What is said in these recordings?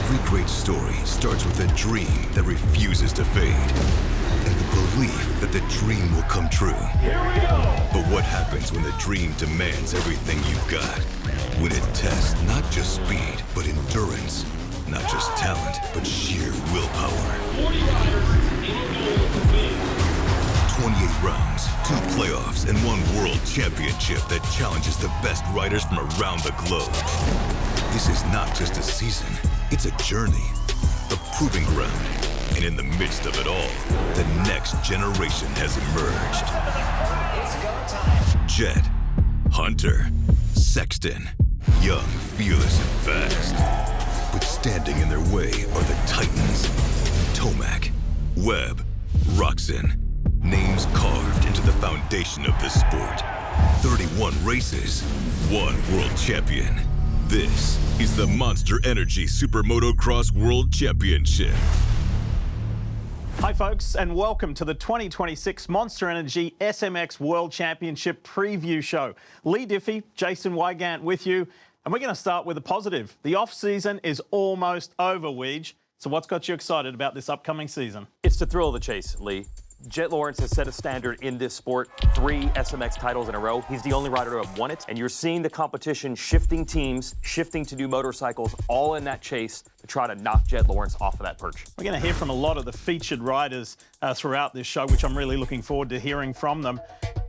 Every great story starts with a dream that refuses to fade, and the belief that the dream will come true. Here we go! But what happens when the dream demands everything you've got? When it tests not just speed, but endurance. Not just talent, but sheer willpower. 40 riders, 80 goals to win. 28 rounds, 2 playoffs, and 1 world championship that challenges the best riders from around the globe. This is not just a season, it's a journey, a proving ground. And in the midst of it all, the next generation has emerged. It's go time. Jet, Hunter, Sexton, young, fearless, and fast. But standing in their way are the Titans. Tomac, Webb, Roczen. Names carved into the foundation of this sport. 31 races, 1 world champion. This is the Monster Energy SuperMotocross World Championship. Hi folks, and welcome to the 2026 Monster Energy SMX World Championship Preview Show. Lee Diffie, Jason Wygant with you, and we're going to start with a positive. The off-season is almost over, Weege. So what's got you excited about this upcoming season? It's the thrill of the chase, Lee. Jet Lawrence has set a standard in this sport, 3 SMX titles in a row. He's the only rider to have won it, and you're seeing the competition shifting teams, shifting to new motorcycles, all in that chase to try to knock Jet Lawrence off of that perch. We're going to hear from a lot of the featured riders throughout this show, which I'm really looking forward to hearing from them.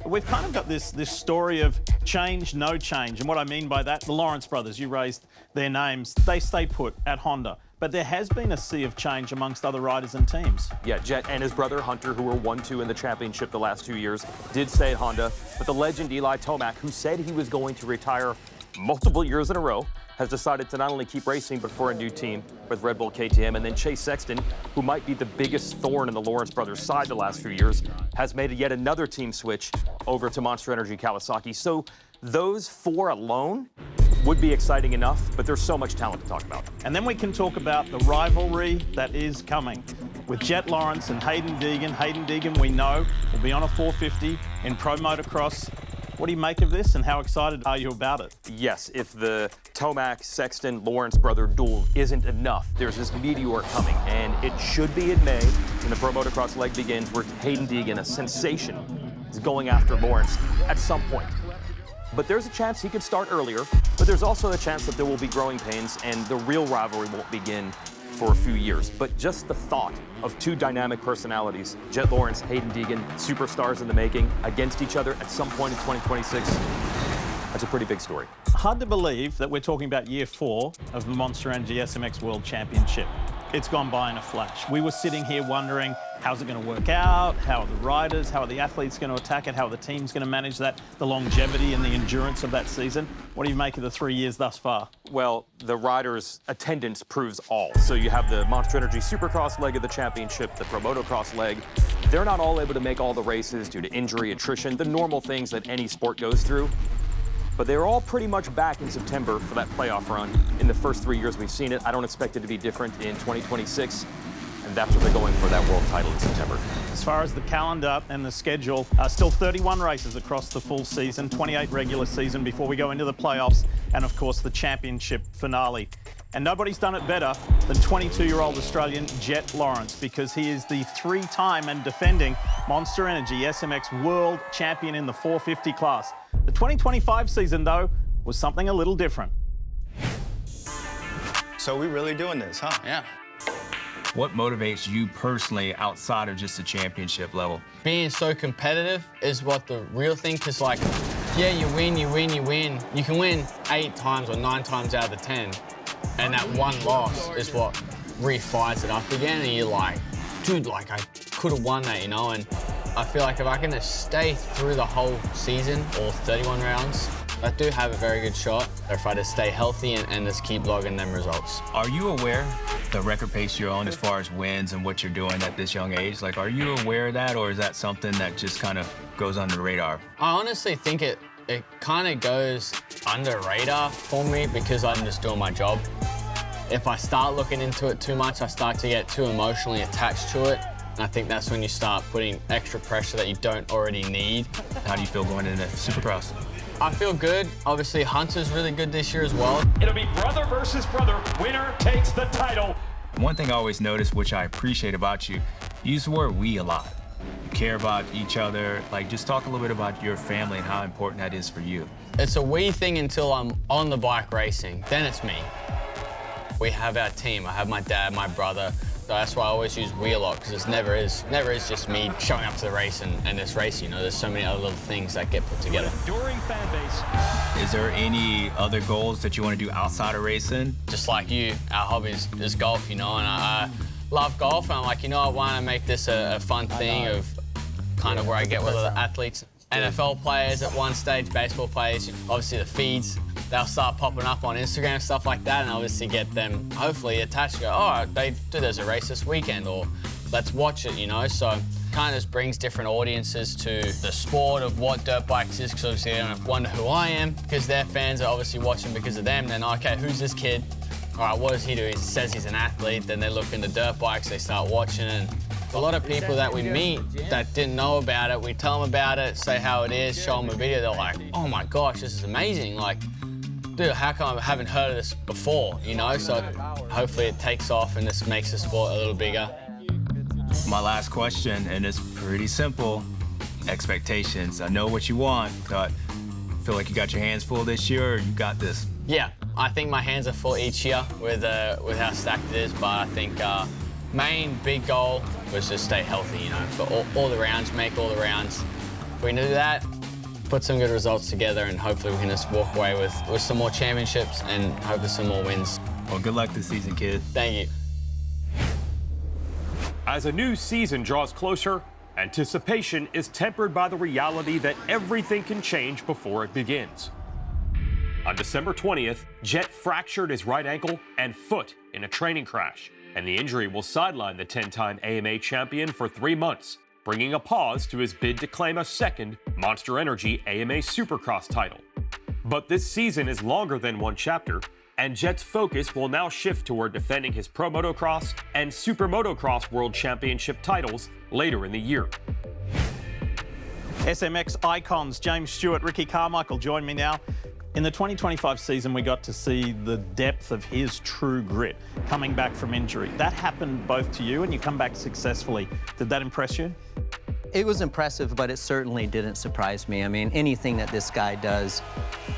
We've kind of got this story of change, no change. And what I mean by that, the Lawrence brothers, you raised their names, they stay put at Honda. But there has been a sea of change amongst other riders and teams. Yeah, Jet and his brother Hunter, who were 1-2 in the championship the last 2 years, did stay at Honda. But the legend Eli Tomac, who said he was going to retire multiple years in a row, has decided to not only keep racing, but for a new team with Red Bull KTM. And then Chase Sexton, who might be the biggest thorn in the Lawrence brothers' side the last few years, has made yet another team switch over to Monster Energy Kawasaki. So those 4 alone would be exciting enough, but there's so much talent to talk about. And then we can talk about the rivalry that is coming with Jet Lawrence and Hayden Deegan. Hayden Deegan, we know, will be on a 450 in Pro Motocross. What do you make of this, and how excited are you about it? Yes, if the Tomac, Sexton, Lawrence brother duel isn't enough, there's this meteor coming, and it should be in May when the Pro Motocross leg begins, where Hayden Deegan, a sensation, is going after Lawrence at some point. But there's a chance he could start earlier, but there's also a chance that there will be growing pains and the real rivalry won't begin for a few years. But just the thought of 2 dynamic personalities, Jet Lawrence, Hayden Deegan, superstars in the making, against each other at some point in 2026, that's a pretty big story. Hard to believe that we're talking about year 4 of the Monster Energy SMX World Championship. It's gone by in a flash. We were sitting here wondering, how's it going to work out? How are the riders, how are the athletes going to attack it? How are the teams going to manage that? The longevity and the endurance of that season? What do you make of the 3 years thus far? Well, the riders' attendance proves all. So you have the Monster Energy Supercross leg of the championship, the Pro Motocross leg. They're not all able to make all the races due to injury, attrition, the normal things that any sport goes through. But they're all pretty much back in September for that playoff run. In the first 3 years we've seen it, I don't expect it to be different in 2026. And that's what they're going for, that world title in September. As far as the calendar and the schedule, still 31 races across the full season, 28 regular season before we go into the playoffs, and of course the championship finale. And nobody's done it better than 22-year-old Australian Jet Lawrence, because he is the 3-time and defending Monster Energy SMX World Champion in the 450 class. The 2025 season, though, was something a little different. So we really doing this, huh? Yeah. What motivates you personally outside of just the championship level? Being so competitive is what the real thing, because like, yeah, you win, you win, you win. You can win 8 times or 9 times out of the 10. And that one loss is what re-fires it up again. And you're like, dude, like I could have won that, you know? And I feel like if I can just stay through the whole season, all 31 rounds, I do have a very good shot if I just stay healthy and just keep logging them results. Are you aware the record pace you're on as far as wins and what you're doing at this young age? Like, are you aware of that, or is that something that just kind of goes under the radar? I honestly think it kind of goes under radar for me because I'm just doing my job. If I start looking into it too much, I start to get too emotionally attached to it. And I think that's when you start putting extra pressure that you don't already need. How do you feel going into Supercross? I feel good. Obviously, Hunter's really good this year as well. It'll be brother versus brother. Winner takes the title. One thing I always notice, which I appreciate about you, you use the word we a lot. You care about each other. Like, just talk a little bit about your family and how important that is for you. It's a we thing until I'm on the bike racing. Then it's me. We have our team. I have my dad, my brother. So that's why I always use we a lot, because it never is just me showing up to the race and this race, you know. There's so many other little things that get put together. Enduring fan base. Is there any other goals that you want to do outside of racing? Just like you, our hobby is golf, you know, and I love golf, and I'm like, you know, I want to make this a fun thing of kind of where I get with other athletes. NFL players at one stage, baseball players, obviously the feeds, they'll start popping up on Instagram, stuff like that, and obviously get them hopefully attached to go, oh, there's a race this weekend, or let's watch it, you know. So kind of just brings different audiences to the sport of what dirt bikes is, because obviously they don't wonder who I am, because their fans are obviously watching because of them. Then, okay, who's this kid? All right, what does he do? He says he's an athlete, then they look into dirt bikes, they start watching, and a lot of people that we meet that didn't know about it, we tell them about it, say how it is, show them a video, they're like, oh my gosh, this is amazing. Like, dude, how come I haven't heard of this before, you know? So hopefully it takes off and this makes the sport a little bigger. My last question, and it's pretty simple, expectations. I know what you want, but feel like you got your hands full this year, or you got this? Yeah, I think my hands are full each year with how stacked it is, but I think main big goal was just stay healthy, you know, for all the rounds, make all the rounds. If we can do that, put some good results together, and hopefully we can just walk away with some more championships and hopefully some more wins. Well, good luck this season, kid. Thank you. As a new season draws closer, anticipation is tempered by the reality that everything can change before it begins. On December 20th, Jet fractured his right ankle and foot in a training crash, and the injury will sideline the 10-time AMA champion for 3 months, bringing a pause to his bid to claim a second Monster Energy AMA Supercross title. But this season is longer than one chapter, and Jet's focus will now shift toward defending his Pro Motocross and SuperMotocross World Championship titles later in the year. SMX icons James Stewart, Ricky Carmichael join me now. In the 2025 season, we got to see the depth of his true grit coming back from injury. That happened both to you, and you come back successfully. Did that impress you? It was impressive, but it certainly didn't surprise me. I mean, anything that this guy does,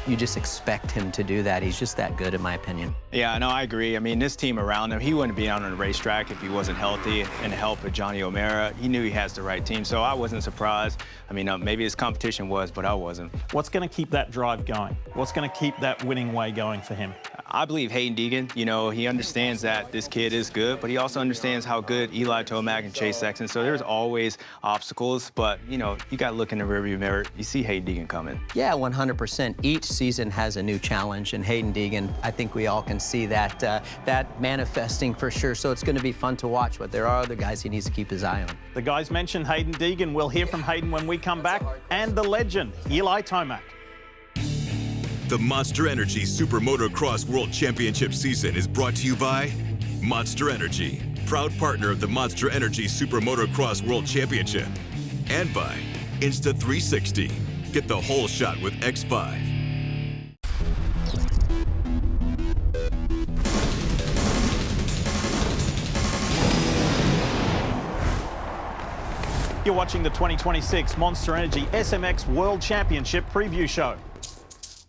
you just expect him to do that. He's just that good, in my opinion. Yeah, no, I agree. I mean, this team around him, he wouldn't be out on the racetrack if he wasn't healthy, and the help of Johnny O'Mara. He knew he has the right team, so I wasn't surprised. I mean, maybe his competition was, but I wasn't. What's going to keep that drive going? What's going to keep that winning way going for him? I believe Hayden Deegan, you know, he understands that this kid is good, but he also understands how good Eli Tomac and Chase Sexton. So there's always obstacles, but, you know, you got to look in the rearview mirror. You see Hayden Deegan coming. Yeah, 100%. Each season has a new challenge, and Hayden Deegan, I think we all can see that that manifesting for sure. So it's going to be fun to watch, but there are other guys he needs to keep his eye on. The guys mentioned Hayden Deegan. We'll hear from Hayden when we come back, and the legend, Eli Tomac. The Monster Energy SuperMotocross World Championship season is brought to you by Monster Energy, proud partner of the Monster Energy SuperMotocross World Championship, and by Insta360. Get the whole shot with X5. You're watching the 2026 Monster Energy SMX World Championship Preview Show.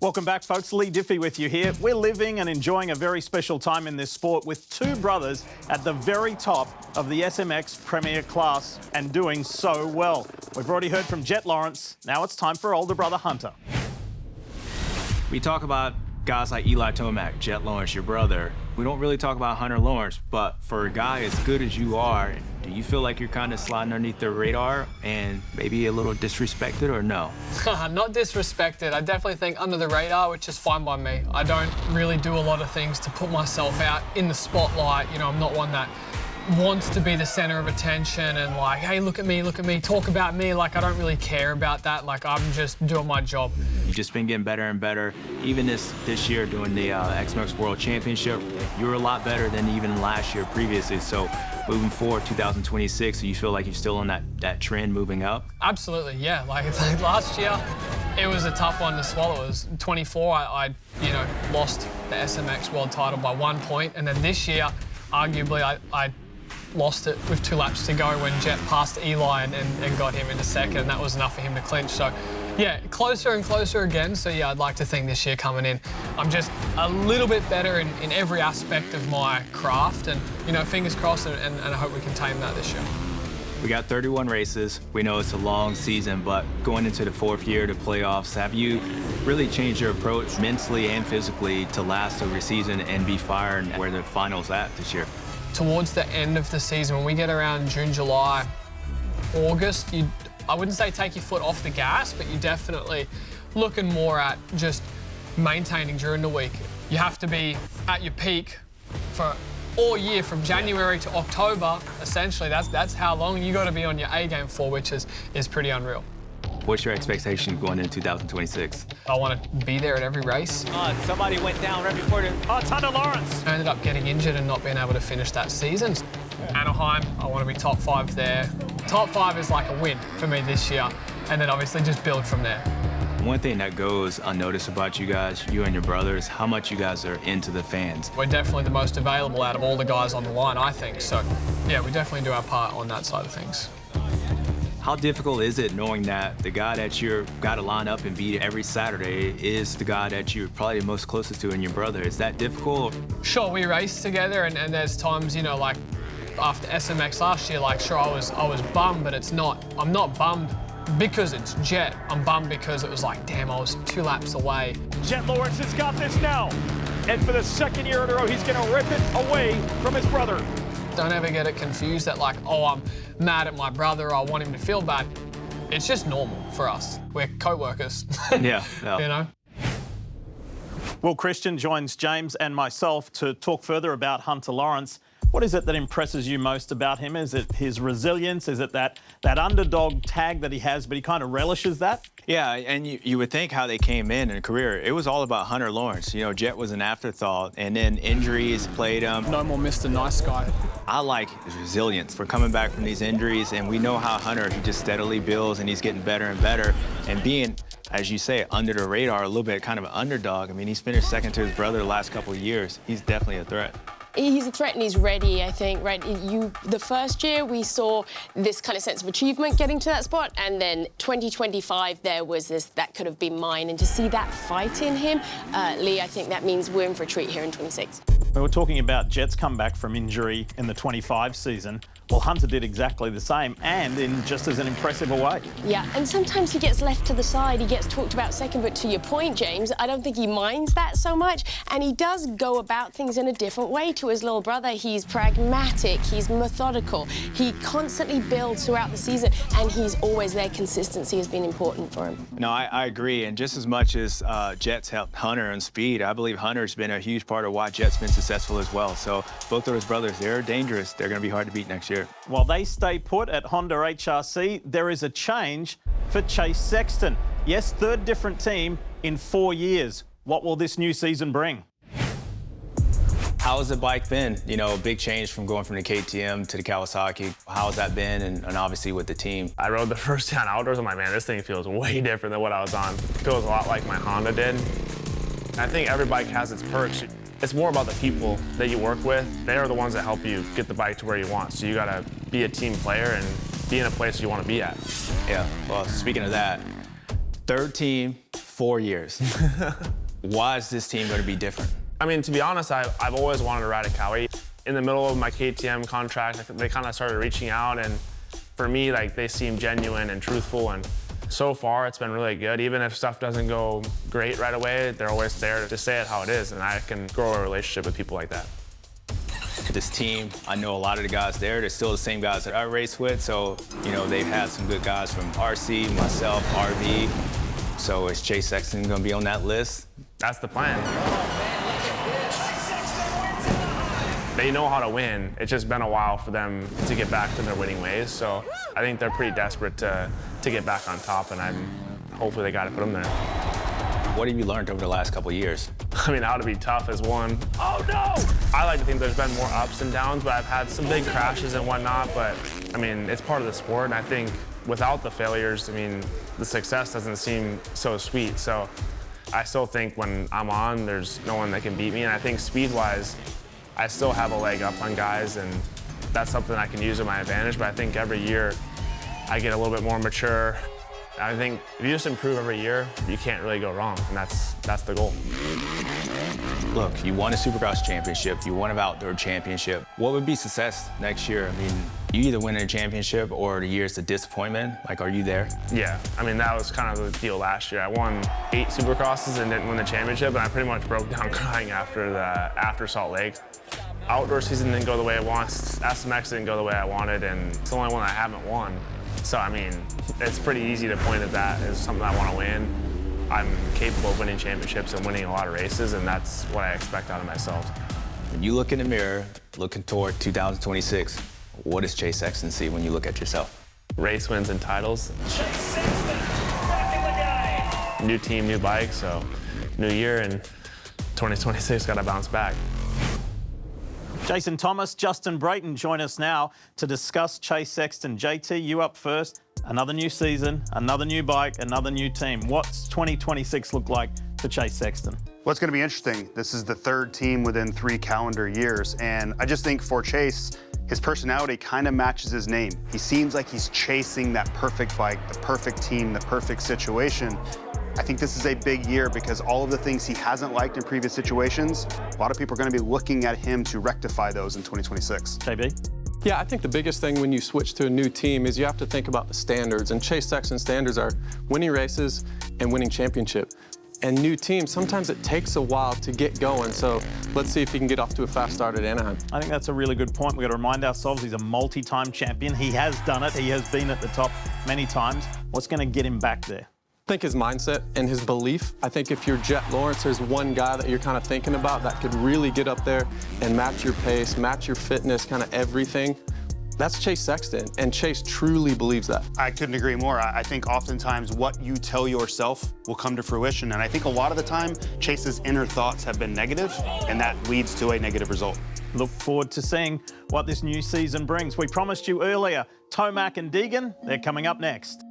Welcome back, folks. Lee Diffie with you here. We're living and enjoying a very special time in this sport with two brothers at the very top of the SMX Premier class and doing so well. We've already heard from Jet Lawrence. Now it's time for older brother Hunter. We talk about guys like Eli Tomac, Jet Lawrence, your brother. We don't really talk about Hunter Lawrence, but for a guy as good as you are, do you feel like you're kind of sliding underneath the radar and maybe a little disrespected, or no? Not disrespected. I definitely think under the radar, which is fine by me. I don't really do a lot of things to put myself out in the spotlight. You know, I'm not one that wants to be the center of attention and like, hey, look at me, talk about me. Like, I don't really care about that. Like, I'm just doing my job. You've just been getting better and better. Even this year doing the SMX World Championship, you were a lot better than even last year previously. So moving forward, 2026, do you feel like you're still on that trend moving up? Absolutely, yeah. Like last year, It was a tough one to swallow. It was 24. I lost the SMX world title by 1 point, and then this year, arguably, I lost it with 2 laps to go when Jet passed Eli and got him into second, and that was enough for him to clinch. So, yeah, closer and closer again. So, yeah, I'd like to think this year coming in, I'm just a little bit better in every aspect of my craft, and, fingers crossed, and I hope we can tame that this year. We got 31 races. We know it's a long season, but going into the 4th year to playoffs, have you really changed your approach mentally and physically to last over the season and be fired where the final's at this year? Towards the end of the season, when we get around June, July, August, I wouldn't say take your foot off the gas, but you're definitely looking more at just maintaining during the week. You have to be at your peak for all year from January to October, essentially. That's how long you got to be on your A game for, which is pretty unreal. What's your expectation going into 2026? I want to be there at every race. Somebody went down right before the... Oh, it's Hunter Lawrence. I ended up getting injured and not being able to finish that season. Anaheim, I want to be top 5 there. Top 5 is like a win for me this year, and then obviously just build from there. One thing that goes unnoticed about you guys, you and your brothers, how much you guys are into the fans. We're definitely the most available out of all the guys on the line, I think. So, yeah, we definitely do our part on that side of things. How difficult is it knowing that the guy that you're got to line up and beat every Saturday is the guy that you're probably most closest to and your brother? Is that difficult? Sure, we race together, and there's times, like after SMX last year, like sure, I was bummed, but I'm not bummed because it's Jet. I'm bummed because it was like, damn, I was 2 laps away. Jet Lawrence has got this now. And for the 2nd year in a row, he's going to rip it away from his brother. Don't ever get it confused that like, oh, I'm mad at my brother, I want him to feel bad. It's just normal for us. We're co-workers. Yeah. Well, Christian joins James and myself to talk further about Hunter Lawrence. What is it that impresses you most about him? Is it his resilience? Is it that underdog tag that he has, but he kind of relishes that? Yeah, and you would think how they came in a career. It was all about Hunter Lawrence. Jet was an afterthought, and then injuries played him. No more Mr. Nice Guy. I like his resilience. We're coming back from these injuries, and we know how Hunter, he just steadily builds, and he's getting better and better. And being, as you say, under the radar, a little bit kind of an underdog. I mean, he's finished 2nd to his brother the last couple of years. He's definitely a threat. He's a threat and he's ready, I think, right? The first year we saw this kind of sense of achievement getting to that spot, and then 2025 there was this, that could have been mine, and to see that fight in him, Lee, I think that means we're in for a treat here in 26. We were talking about Jet's comeback from injury in the 25 season. Well, Hunter did exactly the same, and in just as an impressive a way. Yeah, and sometimes he gets left to the side. He gets talked about second, but to your point, James, I don't think he minds that so much, and he does go about things in a different way to his little brother. He's pragmatic, he's methodical, he constantly builds throughout the season, and he's always there. Consistency has been important for him. No, I agree, and just as much as Jet's helped Hunter on speed, I believe Hunter's been a huge part of why Jet's been successful as well. So both of his brothers, they're dangerous. They're going to be hard to beat next year. While they stay put at Honda HRC, there is a change for Chase Sexton. Yes, 3rd different team in 4 years. What will this new season bring? How has the bike been? A big change from going from the KTM to the Kawasaki. How has that been? And obviously with the team. I rode the first 10 outdoors. I'm like, man, this thing feels way different than what I was on. It feels a lot like my Honda did. I think every bike has its perks. It's more about the people that you work with. They are the ones that help you get the bike to where you want. So you gotta be a team player and be in a place you wanna be at. Yeah, well, speaking of that, 3rd team, 4 years. Why is this team gonna be different? I mean, to be honest, I've always wanted to ride a Cowie. In the middle of my KTM contract, they kind of started reaching out, and for me, like, they seem genuine and truthful, and so far, it's been really good. Even if stuff doesn't go great right away, they're always there to say it how it is, and I can grow a relationship with people like that. This team, I know a lot of the guys there. They're still the same guys that I race with, so, they've had some good guys from RC, myself, RV. So is Chase Sexton going to be on that list? That's the plan. They know how to win. It's just been a while for them to get back to their winning ways, so I think they're pretty desperate to get back on top, and hopefully they got to put them there. What have you learned over the last couple of years? I mean, how to be tough is one. Oh, no! I like to think there's been more ups and downs, but I've had some big crashes and whatnot, but, I mean, it's part of the sport, and I think without the failures, I mean, the success doesn't seem so sweet. So I still think when I'm on, there's no one that can beat me. And I think speed-wise, I still have a leg up on guys, and that's something I can use to my advantage. But I think every year I get a little bit more mature. I think if you just improve every year, you can't really go wrong, and that's the goal. Look, you won a Supercross championship, you won an outdoor championship. What would be success next year? I mean, you either win a championship or the year's a disappointment. Like, are you there? Yeah, I mean, that was kind of the deal last year. I won 8 Supercrosses and didn't win the championship, and I pretty much broke down crying after Salt Lake. Outdoor season didn't go the way I wanted. SMX didn't go the way I wanted, and it's the only one I haven't won. So, I mean, it's pretty easy to point at that as something I want to win. I'm capable of winning championships and winning a lot of races, and that's what I expect out of myself. When you look in the mirror, looking toward 2026, what does Chase Sexton see when you look at yourself? Race wins and titles. Chase Sexton, rocking the guy. New team, new bike, so new year, and 2026 got to bounce back. Jason Thomas, Justin Brayton join us now to discuss Chase Sexton. JT, you up first. Another new season, another new bike, another new team. What's 2026 look like for Chase Sexton? Well, it's going to be interesting. This is the 3rd team within 3 calendar years, and I just think for Chase, his personality kind of matches his name. He seems like he's chasing that perfect bike, the perfect team, the perfect situation. I think this is a big year because all of the things he hasn't liked in previous situations, a lot of people are going to be looking at him to rectify those in 2026. JB? Yeah, I think the biggest thing when you switch to a new team is you have to think about the standards. And Chase Sexton's standards are winning races and winning championship. And new teams, sometimes it takes a while to get going. So let's see if he can get off to a fast start at Anaheim. I think that's a really good point. We've got to remind ourselves he's a multi-time champion. He has done it. He has been at the top many times. What's going to get him back there? I think his mindset and his belief. I think if you're Jet Lawrence, there's one guy that you're kind of thinking about that could really get up there and match your pace, match your fitness, kind of everything. That's Chase Sexton, and Chase truly believes that. I couldn't agree more. I think oftentimes what you tell yourself will come to fruition, and I think a lot of the time, Chase's inner thoughts have been negative, and that leads to a negative result. Look forward to seeing what this new season brings. We promised you earlier, Tomac and Deegan, they're coming up next.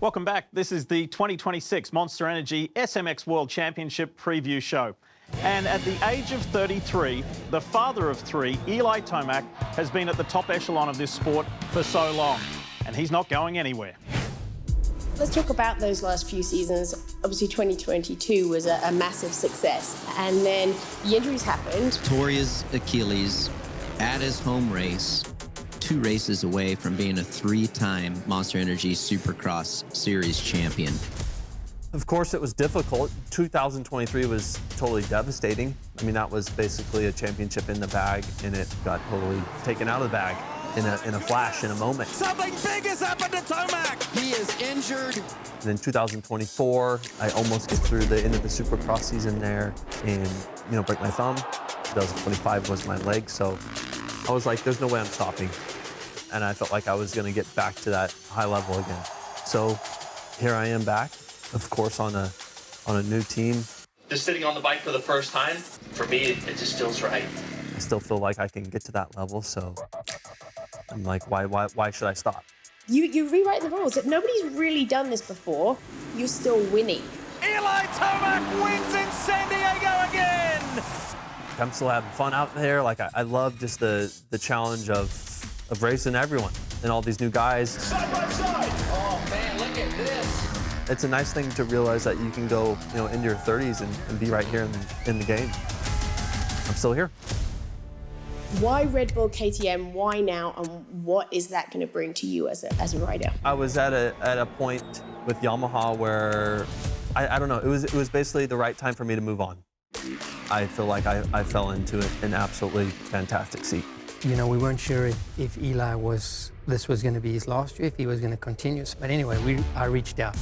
Welcome back. This is the 2026 Monster Energy SMX World Championship preview show. And at the age of 33, the father of 3, Eli Tomac, has been at the top echelon of this sport for so long, and he's not going anywhere. Let's talk about those last few seasons. Obviously, 2022 was a massive success, and then the injuries happened. Tore his Achilles at his home race, 2 races away from being a 3-time Monster Energy Supercross Series champion. Of course, it was difficult. 2023 was totally devastating. I mean, that was basically a championship in the bag, and it got totally taken out of the bag in a flash, in a moment. Something big has happened to Tomac. He is injured. And then 2024, I almost get through the end of the Supercross season there and, break my thumb. 2025 was my leg, so I was like, there's no way I'm stopping. And I felt like I was gonna get back to that high level again. So here I am back, of course, on a new team. Just sitting on the bike for the first time, for me, it just feels right. I still feel like I can get to that level, so I'm like, why should I stop? You rewrite the rules. Nobody's really done this before. You're still winning. Eli Tomac wins in San Diego again! I'm still having fun out there. Like, I love just the challenge of racing everyone and all these new guys. Side by side. Oh man, look at this. It's a nice thing to realize that you can go, into your 30s and be right here in the game. I'm still here. Why Red Bull KTM? Why now? And what is that going to bring to you as a rider? I was at a point with Yamaha where I don't know. It was basically the right time for me to move on. I feel like I fell into an absolutely fantastic seat. We weren't sure if Eli this was going to be his last year, if he was going to continue. But anyway, I reached out.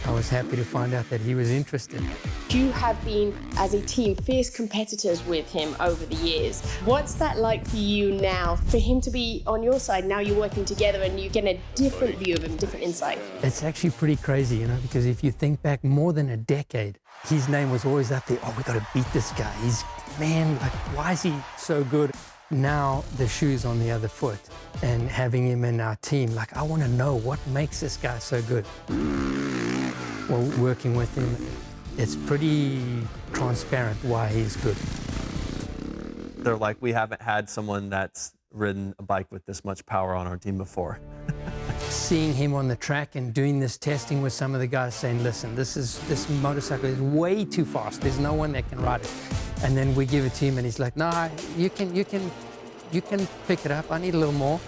I was happy to find out that he was interested. You have been, as a team, fierce competitors with him over the years. What's that like for you now? For him to be on your side, now you're working together and you get a different view of him, different insight. It's actually pretty crazy, you know, because if you think back more than a decade, his name was always up there. Oh, we got to beat this guy. Man, like, why is he so good? Now the shoe's on the other foot, and having him in our team, like, I want to know what makes this guy so good. Well, working with him, it's pretty transparent why he's good. They're like, we haven't had someone that's ridden a bike with this much power on our team before. Seeing him on the track and doing this testing with some of the guys saying, listen, this motorcycle is way too fast. There's no one that can ride it. And then we give it to him and he's like, no, you can pick it up. I need a little more.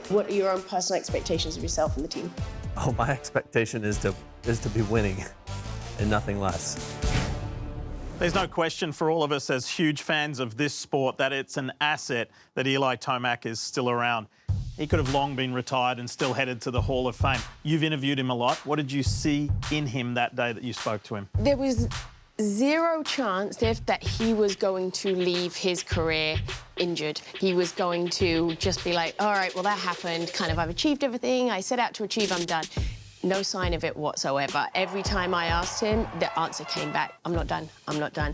What are your own personal expectations of yourself and the team? Oh, my expectation is to be winning and nothing less. There's no question for all of us as huge fans of this sport that it's an asset that Eli Tomac is still around. He could have long been retired and still headed to the Hall of Fame. You've interviewed him a lot. What did you see in him that day that you spoke to him? There was zero chance that he was going to leave his career injured. He was going to just be like, all right, well, that happened. Kind of, I've achieved everything I set out to achieve, I'm done. No sign of it whatsoever. Every time I asked him, the answer came back, I'm not done, I'm not done.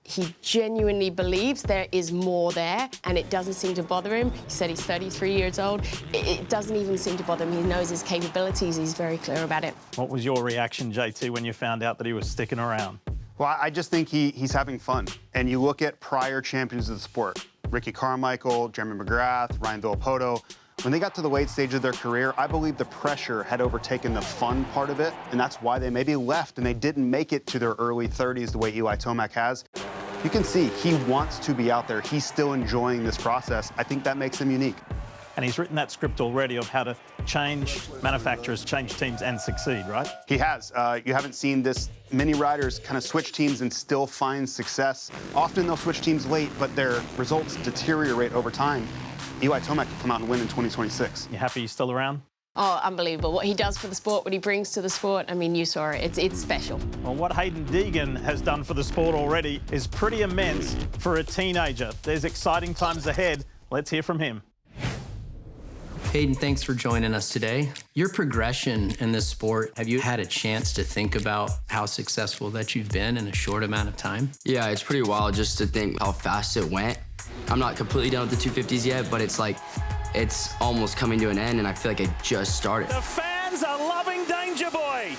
He genuinely believes there is more there, and it doesn't seem to bother him. He said he's 33 years old. It doesn't even seem to bother him. He knows his capabilities. He's very clear about it. What was your reaction, JT, when you found out that he was sticking around? Well, I just think he's having fun. And you look at prior champions of the sport, Ricky Carmichael, Jeremy McGrath, Ryan Villopoto. When they got to the late stage of their career, I believe the pressure had overtaken the fun part of it, and that's why they maybe left and they didn't make it to their early 30s the way Eli Tomac has. You can see he wants to be out there. He's still enjoying this process. I think that makes him unique. And he's written that script already of how to change manufacturers, change teams and succeed, right? He has. You haven't seen this many riders kind of switch teams and still find success. Often they'll switch teams late, but their results deteriorate over time. Eli Tomac will come out and win in 2026. You happy he's still around? Oh, unbelievable. What he does for the sport, what he brings to the sport, I mean, you saw it. It's special. Well, what Hayden Deegan has done for the sport already is pretty immense for a teenager. There's exciting times ahead. Let's hear from him. Hayden, thanks for joining us today. Your progression in this sport, have you had a chance to think about how successful that you've been in a short amount of time? Yeah, it's pretty wild just to think how fast it went. I'm not completely done with the 250s yet, but it's like, it's almost coming to an end, and I feel like I just started. The fans are loving Danger Boy.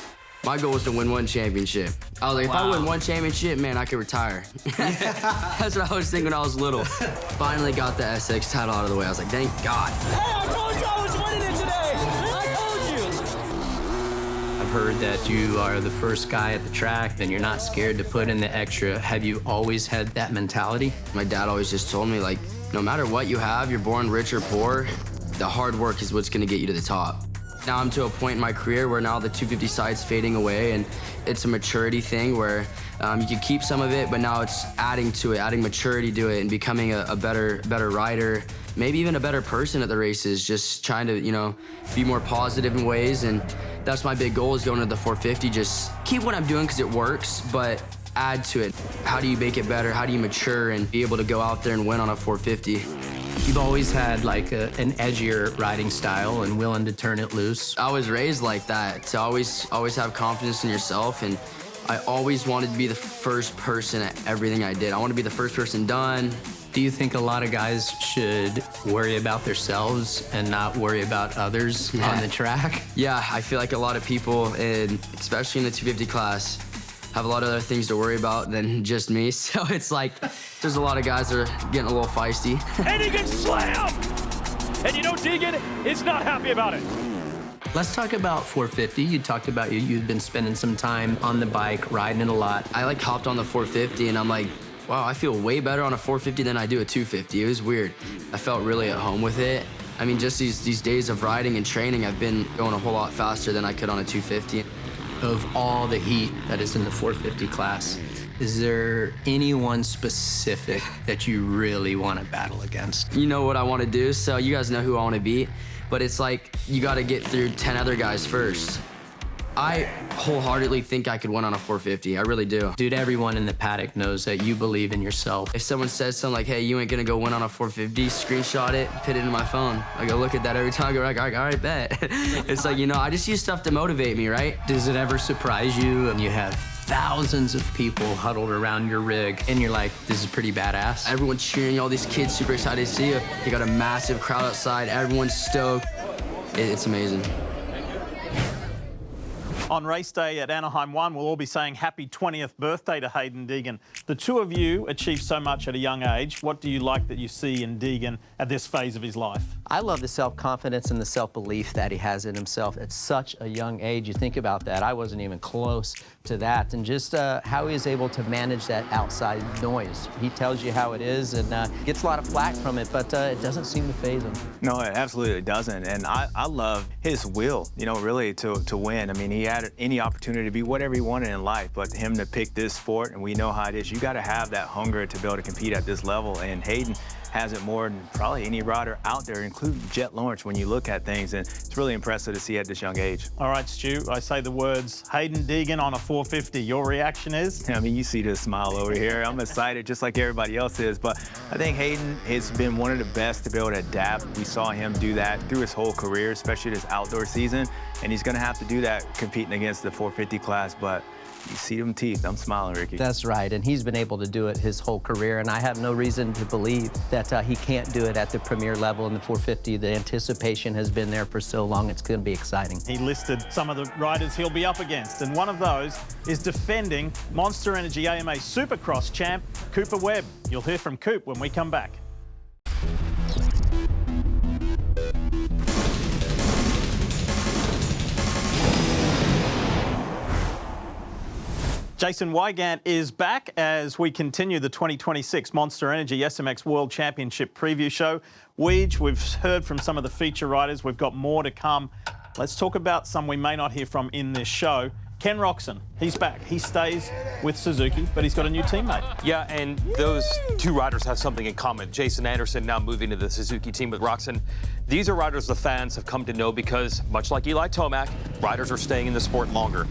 My goal was to win one championship. I was like, if I win one championship, man, I could retire. That's what I was thinking when I was little. Finally got the SX title out of the way. I was like, thank God. Hey, I told you I was winning it today. I told you. I've heard that you are the first guy at the track and you're not scared to put in the extra. Have you always had that mentality? My dad always just told me, like, no matter what you have, you're born rich or poor, the hard work is what's gonna get you to the top. Now I'm to a point in my career where now the 250 side's fading away, and it's a maturity thing where you can keep some of it, but now it's adding to it, adding maturity to it, and becoming a better rider, maybe even a better person at the races, just trying to, you know, be more positive in ways. And that's my big goal, is going to the 450, just keep what I'm doing because it works, but add to it. How do you make it better? How do you mature and be able to go out there and win on a 450? You've always had like an edgier riding style and willing to turn it loose. I was raised like that, to always have confidence in yourself, and I always wanted to be the first person at everything I did. I want to be the first person done. Do you think a lot of guys should worry about themselves and not worry about others on the track? Yeah, I feel like a lot of people, and especially in the 250 class, have a lot of other things to worry about than just me. So it's like, there's a lot of guys that are getting a little feisty. And he gets slammed! And you know Deegan is not happy about it. Let's talk about 450. You talked about you've been spending some time on the bike, riding it a lot. I like hopped on the 450 and I'm like, wow, I feel way better on a 450 than I do a 250. It was weird. I felt really at home with it. I mean, just these days of riding and training, I've been going a whole lot faster than I could on a 250. Of all the heat that is in the 450 class, is there anyone specific that you really want to battle against? You know what I want to do, so you guys know who I want to beat, but it's like, you got to get through 10 other guys first. I wholeheartedly think I could win on a 450. I really do. Dude, everyone in the paddock knows that you believe in yourself. If someone says something like, hey, you ain't gonna go win on a 450, screenshot it, put it in my phone. I go look at that every time. I go, like, all right, bet. It's like, you know, I just use stuff to motivate me, right? Does it ever surprise you and you have thousands of people huddled around your rig and you're like, this is pretty badass? Everyone's cheering, all these kids super excited to see you. You got a massive crowd outside, everyone's stoked. It's amazing. On race day at Anaheim 1, we'll all be saying happy 20th birthday to Hayden Deegan. The two of you achieved so much at a young age. What do you like that you see in Deegan at this phase of his life? I love the self-confidence and the self-belief that he has in himself at such a young age. You think about that. I wasn't even close to that. And just how he is able to manage that outside noise. He tells you how it is and gets a lot of flack from it, but it doesn't seem to faze him. No, it absolutely doesn't. And I love his will, you know, really to win. I mean, he had any opportunity to be whatever he wanted in life, but him to pick this sport, and we know how it is, you got to have that hunger to be able to compete at this level. And Hayden has it more than probably any rider out there, including Jet Lawrence, when you look at things, and it's really impressive to see at this young age. All right, Stu, I say the words Hayden Deegan on a 450. Your reaction is? I mean, you see the smile over here. I'm excited just like everybody else is, but I think Hayden has been one of the best to be able to adapt. We saw him do that through his whole career, especially this outdoor season, and he's gonna have to do that competing against the 450 class, but you see them teeth. I'm smiling, Ricky. That's right, and he's been able to do it his whole career, and I have no reason to believe that he can't do it at the premier level in the 450. The anticipation has been there for so long, it's going to be exciting. He listed some of the riders he'll be up against, and one of those is defending Monster Energy AMA Supercross champ, Cooper Webb. You'll hear from Coop when we come back. Jason Wygant is back as we continue the 2026 Monster Energy SMX World Championship preview show. Weege, we've heard from some of the feature riders. We've got more to come. Let's talk about some we may not hear from in this show. Ken Roczen, he's back. He stays with Suzuki, but he's got a new teammate. Yeah, and those two riders have something in common. Jason Anderson now moving to the Suzuki team with Roczen. These are riders the fans have come to know because, much like Eli Tomac, riders are staying in the sport longer.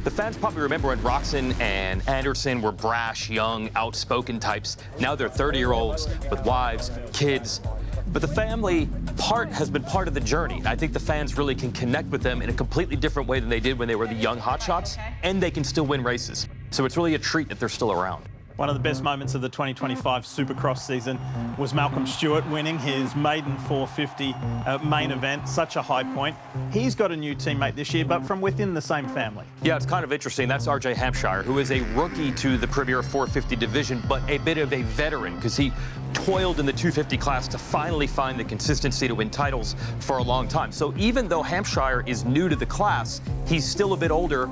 The fans probably remember when Roczen and Anderson were brash, young, outspoken types. Now they're 30-year-olds with wives, kids. But the family part has been part of the journey. I think the fans really can connect with them in a completely different way than they did when they were the young hotshots, and they can still win races. So it's really a treat that they're still around. One of the best moments of the 2025 Supercross season was Malcolm Stewart winning his maiden 450 main event, such a high point. He's got a new teammate this year, but from within the same family. Yeah, it's kind of interesting. That's RJ Hampshire, who is a rookie to the Premier 450 division, but a bit of a veteran because he toiled in the 250 class to finally find the consistency to win titles for a long time. So even though Hampshire is new to the class, he's still a bit older,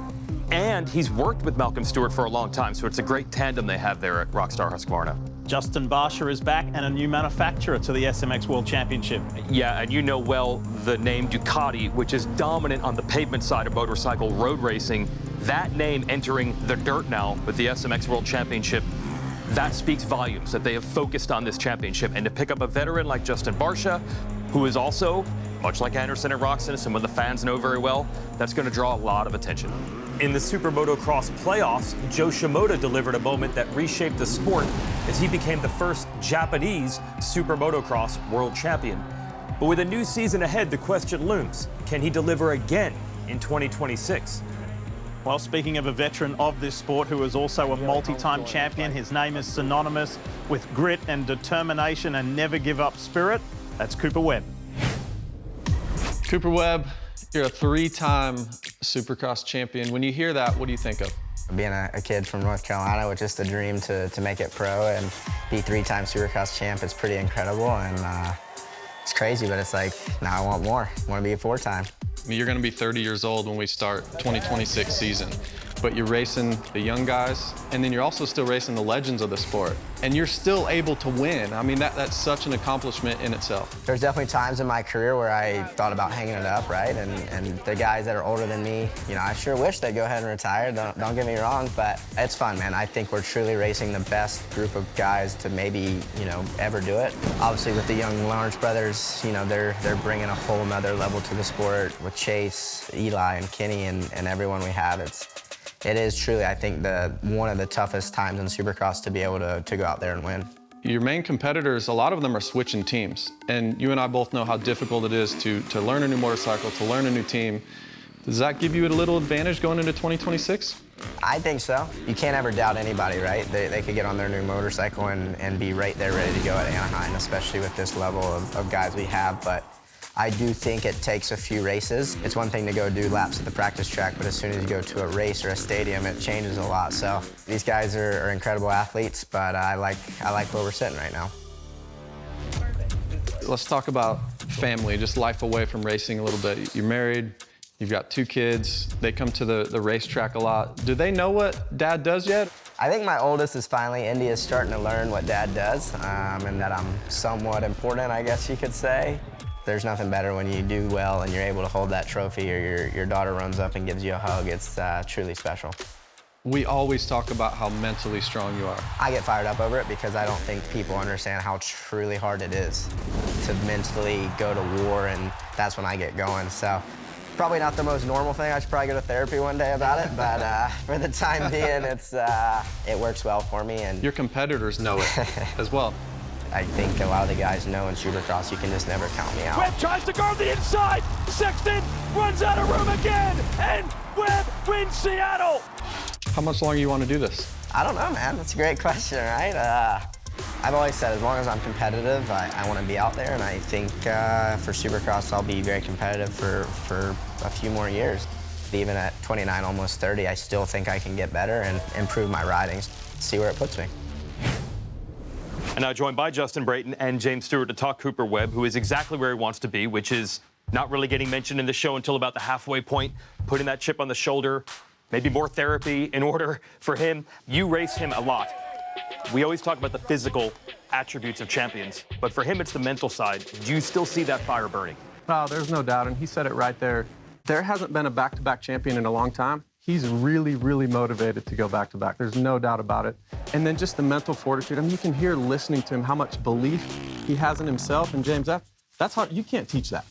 and he's worked with Malcolm Stewart for a long time, so it's a great tandem they have there at Rockstar Husqvarna. Justin Barsha is back and a new manufacturer to the SMX World Championship. Yeah, and you know well the name Ducati, which is dominant on the pavement side of motorcycle road racing. That name entering the dirt now with the SMX World Championship, that speaks volumes that they have focused on this championship. And to pick up a veteran like Justin Barsha, who is also, much like Anderson and Roczen, someone the fans know very well, that's going to draw a lot of attention. In the SuperMotocross playoffs, Joe Shimoda delivered a moment that reshaped the sport as he became the first Japanese SuperMotocross world champion. But with a new season ahead, the question looms, can he deliver again in 2026? Well, speaking of a veteran of this sport who is also a multi-time champion, his name is synonymous with grit and determination and never give up spirit. That's Cooper Webb. Cooper Webb, you're a three-time Supercross champion. When you hear that, what do you think of? Being a kid from North Carolina with just a dream to make it pro and be three-time Supercross champ, it's pretty incredible, and it's crazy, but it's like, now I want more. I want to be a four-time. I mean, you're going to be 30 years old when we start 2026 season. but you're racing the young guys, and then you're also still racing the legends of the sport. And you're still able to win. I mean, that's such an accomplishment in itself. There's definitely times in my career where I thought about hanging it up, right? And the guys that are older than me, you know, I sure wish they'd go ahead and retire, don't get me wrong, but it's fun, man. I think we're truly racing the best group of guys to maybe, you know, ever do it. Obviously with the young Lawrence brothers, you know, they're bringing a whole nother level to the sport. With Chase, Eli, and Kenny, and everyone we have, it is truly, I think, one of the toughest times in Supercross to be able to go out there and win. Your main competitors, a lot of them are switching teams. And you and I both know how difficult it is to learn a new motorcycle, to learn a new team. Does that give you a little advantage going into 2026? I think so. You can't ever doubt anybody, right? They could get on their new motorcycle and be right there ready to go at Anaheim, especially with this level of guys we have. But I do think it takes a few races. It's one thing to go do laps at the practice track, but as soon as you go to a race or a stadium, it changes a lot. So these guys are incredible athletes, but I like where we're sitting right now. Let's talk about family, just life away from racing a little bit. You're married, you've got 2 kids. They come to the racetrack a lot. Do they know what Dad does yet? I think my oldest is finally, Indy is starting to learn what Dad does, and that I'm somewhat important, I guess you could say. There's nothing better when you do well and you're able to hold that trophy, or your daughter runs up and gives you a hug. It's truly special. We always talk about how mentally strong you are. I get fired up over it because I don't think people understand how truly hard it is to mentally go to war, and that's when I get going. So probably not the most normal thing. I should probably go to therapy one day about it, but for the time being, it works well for me. And your competitors know it as well. I think a lot of the guys know in Supercross you can just never count me out. Webb tries to guard the inside. Sexton runs out of room again, and Webb wins Seattle. How much longer you want to do this? I don't know, man. That's a great question, right? I've always said as long as I'm competitive, I want to be out there, and I think for Supercross I'll be very competitive for a few more years. Even at 29, almost 30, I still think I can get better and improve my riding, see where it puts me. And now joined by Justin Brayton and James Stewart to talk Cooper Webb, who is exactly where he wants to be, which is not really getting mentioned in the show until about the halfway point, putting that chip on the shoulder, maybe more therapy in order for him. You race him a lot. We always talk about the physical attributes of champions, but for him, it's the mental side. Do you still see that fire burning? No, there's no doubt, and he said it right there. There hasn't been a back-to-back champion in a long time. He's really, really motivated to go back-to-back. There's no doubt about it. And then just the mental fortitude. I mean, you can hear listening to him how much belief he has in himself. And James, that's hard. You can't teach that.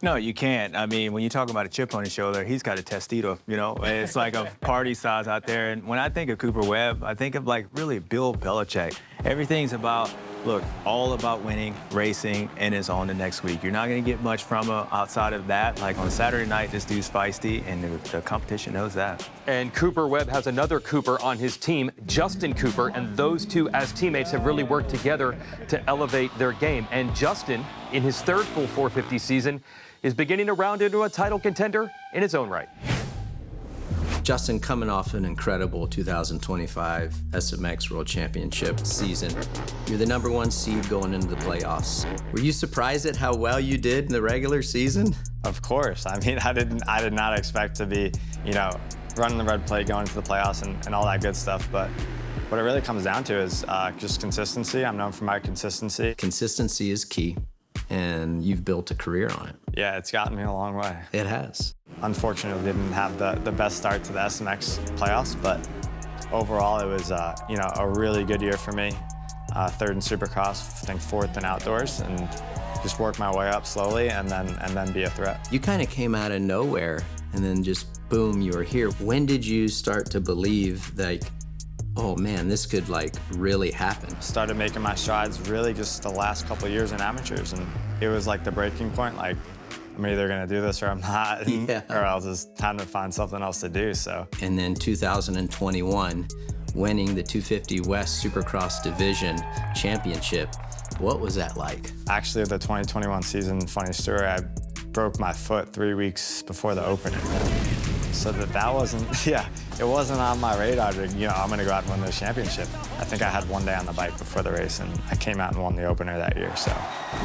No, you can't. I mean, when you talk about a chip on his shoulder, he's got a testito, you know? It's like a party size out there. And when I think of Cooper Webb, I think of, like, really Bill Belichick. Everything's about, look, all about winning, racing, and it's on the next week. You're not going to get much from him outside of that. Like, on Saturday night, this dude's feisty, and the competition knows that. And Cooper Webb has another Cooper on his team, Justin Cooper, and those two, as teammates, have really worked together to elevate their game. And Justin, in his third full 450 season, is beginning to round into a title contender in his own right. Justin coming off an incredible 2025 SMX World Championship season. You're the #1 seed going into the playoffs. Were you surprised at how well you did in the regular season? Of course. I mean, I did not expect to be, you know, running the red plate, going to the playoffs and all that good stuff. But what it really comes down to is just consistency. I'm known for my consistency. Consistency is key, and you've built a career on it. Yeah, it's gotten me a long way. It has. Unfortunately, didn't have the best start to the SMX playoffs, but overall it was you know, a really good year for me. Third in Supercross, I think 4th in outdoors, and just work my way up slowly and then be a threat. You kind of came out of nowhere and then just boom, you were here. When did you start to believe, like, oh man, this could like really happen? Started making my strides really just the last couple of years in amateurs, and it was like the breaking point, like, I'm either gonna do this or I'm not, or else it's time to find something else to do, so. And then 2021, winning the 250 West Supercross Division Championship. What was that like? Actually, the 2021 season, funny story, I broke my foot 3 weeks before the opener. So that wasn't, yeah, it wasn't on my radar to, you know, I'm gonna go out and win this championship. I think I had one day on the bike before the race, and I came out and won the opener that year, so.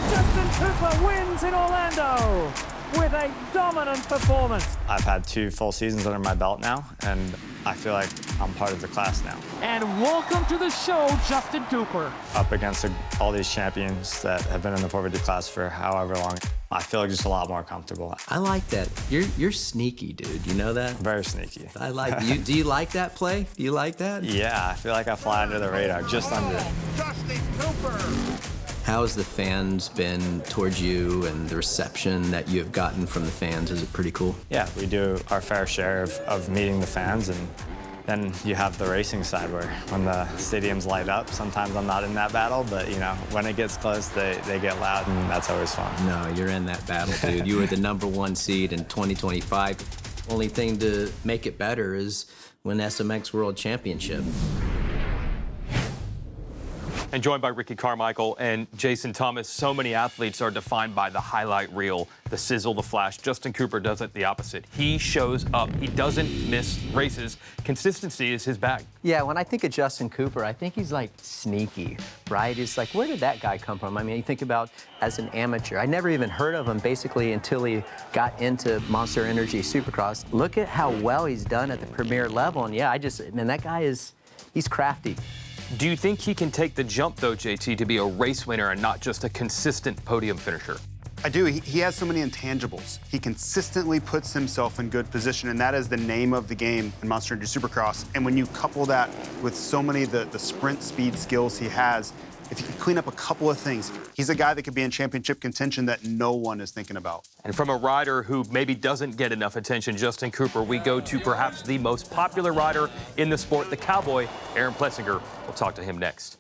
Justin Cooper wins in Orlando. with a dominant performance. I've had 2 full seasons under my belt now, and I feel like I'm part of the class now. And welcome to the show, Justin Cooper. Up against all these champions that have been in the 450 class for however long, I feel like just a lot more comfortable. I like that. You're sneaky, dude. You know that? Very sneaky. I like you. Do you like that play? Do you like that? Yeah, I feel like I fly under the radar, just under it. Justin Cooper. How has the fans been towards you and the reception that you have gotten from the fans? Is it pretty cool? Yeah, we do our fair share of meeting the fans, and then you have the racing side where when the stadiums light up, sometimes I'm not in that battle, but you know, when it gets close, they get loud, and that's always fun. No, you're in that battle, dude. You were the #1 seed in 2025. Only thing to make it better is win SMX World Championship. And joined by Ricky Carmichael and Jason Thomas, so many athletes are defined by the highlight reel, the sizzle, the flash. Justin Cooper does it the opposite. He shows up. He doesn't miss races. Consistency is his bag. Yeah, when I think of Justin Cooper, I think he's like sneaky, right? It's like, where did that guy come from? I mean, you think about as an amateur. I never even heard of him basically until he got into Monster Energy Supercross. Look at how well he's done at the premier level. And yeah, man, that guy he's crafty. Do you think he can take the jump, though, JT, to be a race winner and not just a consistent podium finisher? I do. He has so many intangibles. He consistently puts himself in good position, and that is the name of the game in Monster Energy Supercross. And when you couple that with so many of the sprint speed skills he has, if you can clean up a couple of things, he's a guy that could be in championship contention that no one is thinking about. And from a rider who maybe doesn't get enough attention, Justin Cooper, we go to perhaps the most popular rider in the sport, the Cowboy, Aaron Plessinger. We'll talk to him next.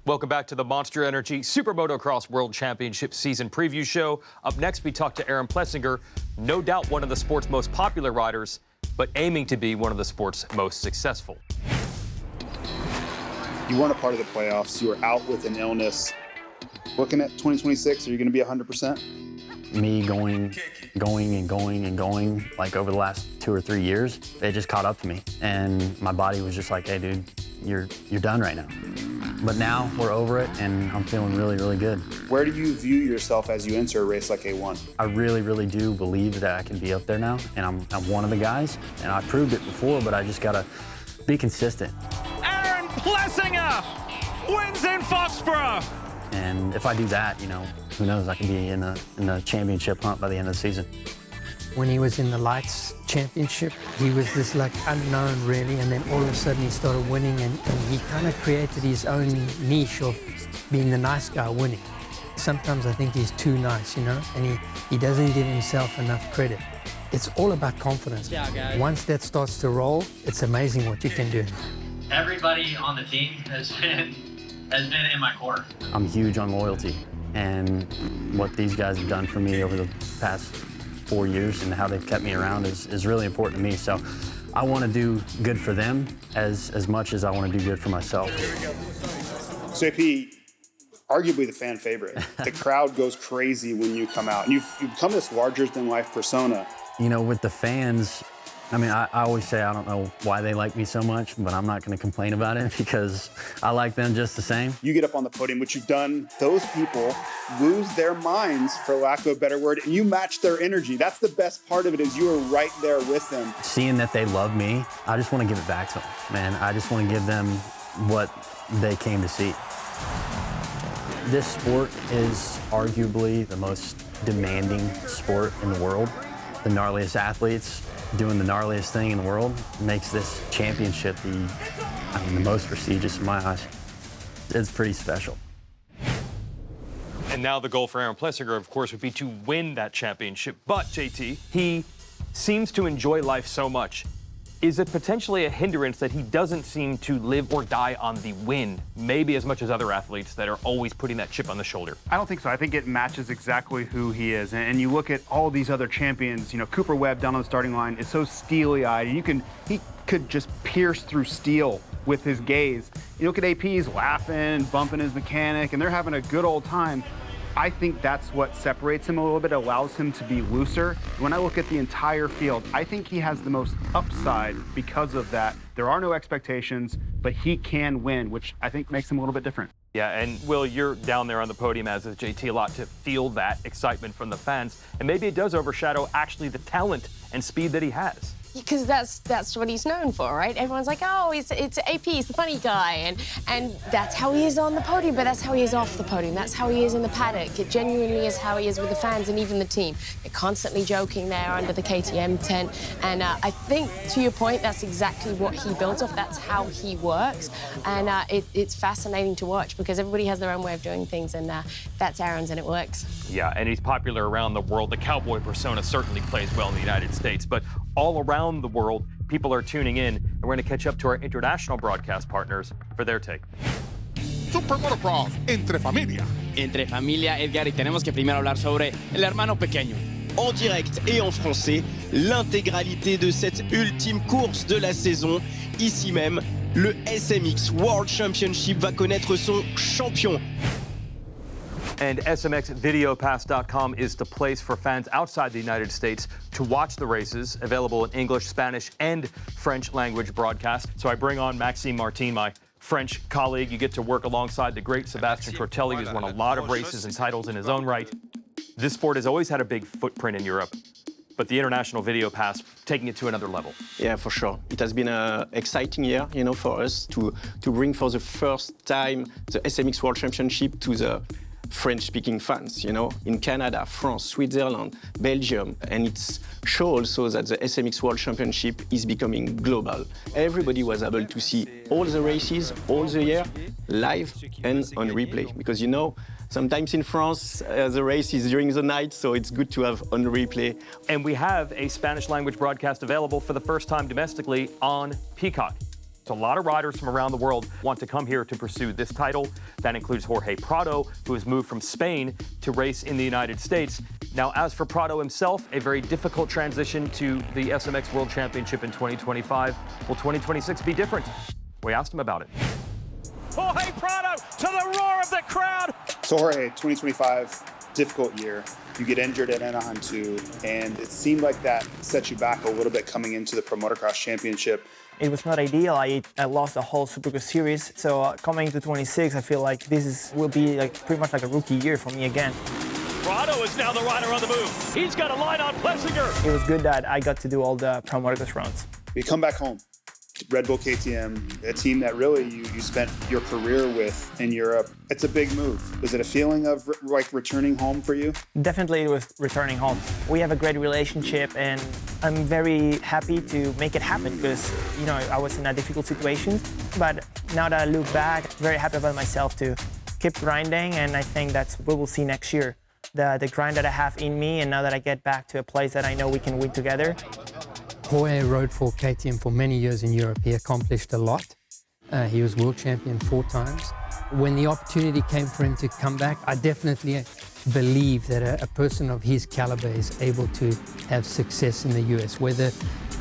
Welcome back to the Monster Energy SuperMotocross World Championship Season Preview Show. Up next, we talk to Aaron Plessinger, no doubt one of the sport's most popular riders, but aiming to be one of the sport's most successful. You weren't a part of the playoffs. You were out with an illness. Looking at 2026, are you going to be 100%? Me going, like over the last 2 or 3 years, they just caught up to me. And my body was just like, hey, dude, you're done right now. But now we're over it, and I'm feeling really, really good. Where do you view yourself as you enter a race like A1? I really, really do believe that I can be up there now, and I'm one of the guys, and I proved it before, but I just gotta be consistent. Aaron Plessinger wins in Foxborough. And if I do that, you know, who knows, I can be in the championship hunt by the end of the season. When he was in the Lights Championship, he was this like unknown really, and then all of a sudden he started winning, and he kind of created his own niche of being the nice guy winning. Sometimes I think he's too nice, you know, and he doesn't give himself enough credit. It's all about confidence. Yeah, guys. Once that starts to roll, it's amazing what you can do. Everybody on the team has been in my corner. I'm huge on loyalty, and what these guys have done for me over the past 4 years and how they've kept me around is really important to me. So I want to do good for them as much as I want to do good for myself. So AP, arguably the fan favorite. The crowd goes crazy when you come out. And you've become this larger-than-life persona. You know, with the fans, I mean, I always say I don't know why they like me so much, but I'm not going to complain about it because I like them just the same. You get up on the podium, which you've done. Those people lose their minds, for lack of a better word, and you match their energy. That's the best part of it, is you are right there with them. Seeing that they love me, I just want to give it back to them, man. I just want to give them what they came to see. This sport is arguably the most demanding sport in the world. The gnarliest athletes doing the gnarliest thing in the world makes this championship the most prestigious in my eyes. It's pretty special. And now the goal for Aaron Plessinger, of course, would be to win that championship. But, JT, he seems to enjoy life so much. Is it potentially a hindrance that he doesn't seem to live or die on the win, maybe as much as other athletes that are always putting that chip on the shoulder? I don't think so. I think it matches exactly who he is. And you look at all these other champions, you know, Cooper Webb down on the starting line is so steely-eyed. He could just pierce through steel with his gaze. You look at AP, he's laughing, bumping his mechanic, and they're having a good old time. I think that's what separates him a little bit, allows him to be looser. When I look at the entire field, I think he has the most upside because of that. There are no expectations, but he can win, which I think makes him a little bit different. Yeah, and Will, you're down there on the podium as is JT a lot to feel that excitement from the fans, and maybe it does overshadow actually the talent and speed that he has. Because that's what he's known for, right? Everyone's like, oh, it's AP, he's the funny guy, and that's how he is on the podium, but that's how he is off the podium. That's how he is in the paddock. It genuinely is how he is with the fans and even the team. They're constantly joking there under the KTM tent, and I think, to your point, that's exactly what he builds off. That's how he works, and it's fascinating to watch because everybody has their own way of doing things, and that's Aaron's, and it works. Yeah, and he's popular around the world. The cowboy persona certainly plays well in the United States, but all around the world, people are tuning in, and we're going to catch up to our international broadcast partners for their take. SuperMotocross, entre familia. Entre familia, Edgar, y tenemos que primero hablar sobre el hermano pequeño. En direct et en français, l'intégralité de cette ultime course de la saison. Ici même, le SMX World Championship va connaître son champion. And SMXVideopass.com is the place for fans outside the United States to watch the races, available in English, Spanish, and French language broadcast. So I bring on Maxime Martin, my French colleague. You get to work alongside the great Sebastian Cortelli, who's won a lot of races and titles in his own right. This sport has always had a big footprint in Europe, but the International Video Pass taking it to another level. Yeah, for sure. It has been an exciting year, for us to bring for the first time the SMX World Championship to the French-speaking fans, in Canada, France, Switzerland, Belgium, and it shows also that the SMX World Championship is becoming global. Everybody was able to see all the races, all the year, live and on replay, because sometimes in France, the race is during the night, so it's good to have on replay. And we have a Spanish language broadcast available for the first time domestically on Peacock. So a lot of riders from around the world want to come here to pursue this title. That includes Jorge Prado, who has moved from Spain to race in the United States. Now, as for Prado himself, a very difficult transition to the SMX World Championship in 2025. Will 2026 be different? We asked him about it. Jorge Prado to the roar of the crowd. So Jorge, 2025, difficult year. You get injured at Anaheim too, and it seemed like that set you back a little bit coming into the Pro Motocross Championship. It was not ideal. I lost the whole Supercross series. So coming to 26, I feel like will be pretty much like a rookie year for me again. Prado is now the rider on the move. He's got a line on Plessinger. It was good that I got to do all the Pro Motocross rounds. You come back home, Red Bull KTM, a team that really you spent your career with in Europe. It's a big move. Is it a feeling of returning home for you? Definitely it was returning home. We have a great relationship, and I'm very happy to make it happen because, I was in a difficult situation. But now that I look back, very happy about myself to keep grinding, and I think that's what we'll see next year. The grind that I have in me, and now that I get back to a place that I know we can win together. Jorge rode for KTM for many years in Europe. He accomplished a lot. He was world champion 4 times. When the opportunity came for him to come back, I definitely believe that a person of his caliber is able to have success in the US. Whether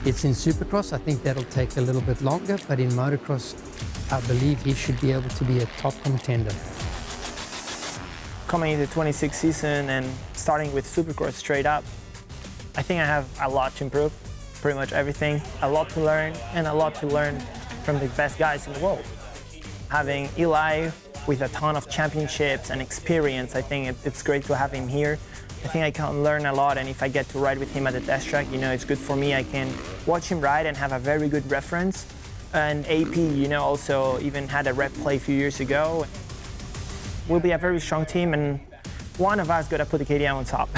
it's in Supercross, I think that'll take a little bit longer, but in motocross, I believe he should be able to be a top contender. Coming into the 26th season and starting with Supercross straight up, I think I have a lot to improve. Pretty much everything, a lot to learn, and a lot to learn from the best guys in the world. Having Eli with a ton of championships and experience, I think it's great to have him here. I think I can learn a lot, and if I get to ride with him at the test track, it's good for me. I can watch him ride and have a very good reference. And AP, also even had a rep play a few years ago. We'll be a very strong team, and one of us got to put the KTM on top.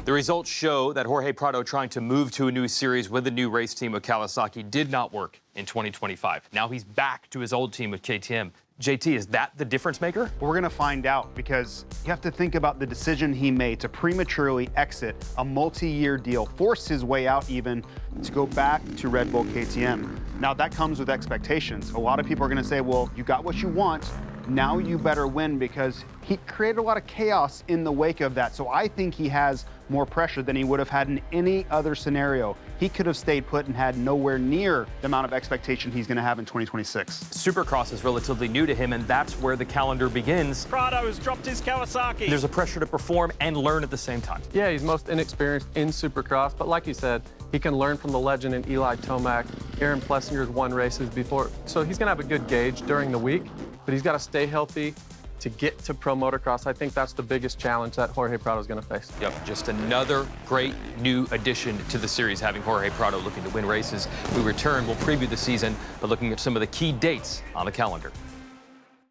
The results show that Jorge Prado trying to move to a new series with a new race team with Kawasaki did not work in 2025. Now he's back to his old team with KTM. JT, is that the difference maker? We're going to find out because you have to think about the decision he made to prematurely exit a multi-year deal, force his way out even to go back to Red Bull KTM. Now that comes with expectations. A lot of people are going to say, well, you got what you want. now you better win, because he created a lot of chaos in the wake of that. So I think he has more pressure than he would have had in any other scenario. He could have stayed put and had nowhere near the amount of expectation he's going to have in 2026. Supercross is relatively new to him, and that's where the calendar begins. Prado has dropped his Kawasaki. There's a pressure to perform and learn at the same time. Yeah, he's most inexperienced in Supercross, but like you said, he can learn from the legend in Eli Tomac. Aaron Plessinger's won races before, so he's going to have a good gauge during the week, but he's got to stay healthy to get to Pro Motocross. I think that's the biggest challenge that Jorge Prado is going to face. Yep, just another great new addition to the series, having Jorge Prado looking to win races. We return, we'll preview the season, but looking at some of the key dates on the calendar.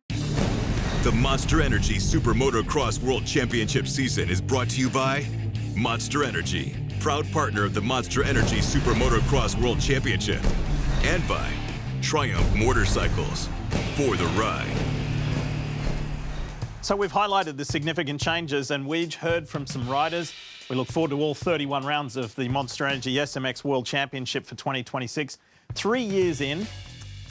The Monster Energy SuperMotocross World Championship season is brought to you by Monster Energy, proud partner of the Monster Energy SuperMotocross World Championship, and by Triumph Motorcycles, for the ride. So we've highlighted the significant changes, and we've heard from some riders. We look forward to all 31 rounds of the Monster Energy SMX World Championship for 2026. 3 years in,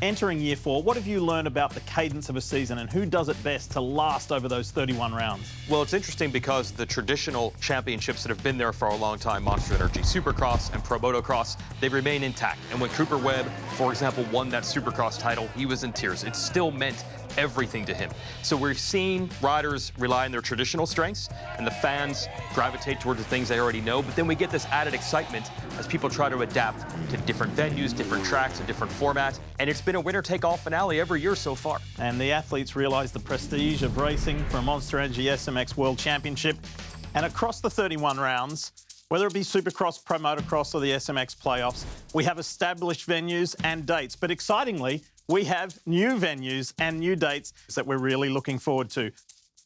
entering year 4, what have you learned about the cadence of a season, and who does it best to last over those 31 rounds? Well, it's interesting because the traditional championships that have been there for a long time, Monster Energy Supercross and Pro Motocross, they remain intact. And when Cooper Webb, for example, won that Supercross title, he was in tears. It still meant everything to him. So we're seeing riders rely on their traditional strengths, and the fans gravitate towards the things they already know, but then we get this added excitement as people try to adapt to different venues, different tracks, a different format, and it's been a winner-take-all finale every year so far. And the athletes realize the prestige of racing for a Monster Energy SMX World Championship. And across the 31 rounds, whether it be Supercross, Pro Motocross, or the SMX playoffs, we have established venues and dates, but excitingly, we have new venues and new dates that we're really looking forward to.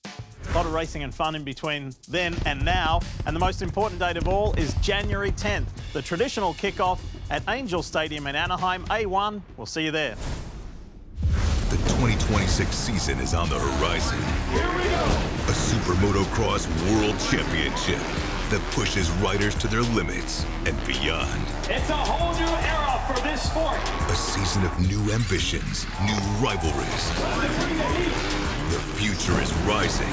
A lot of racing and fun in between then and now, and the most important date of all is January 10th, the traditional kickoff at Angel Stadium in Anaheim. A1, we'll see you there. The 2026 season is on the horizon. Here we go. A SuperMotocross World Championship that pushes riders to their limits and beyond. It's a whole new era for this sport. A season of new ambitions, new rivalries. The future is rising.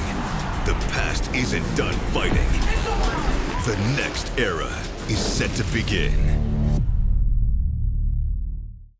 The past isn't done fighting. The next era is set to begin.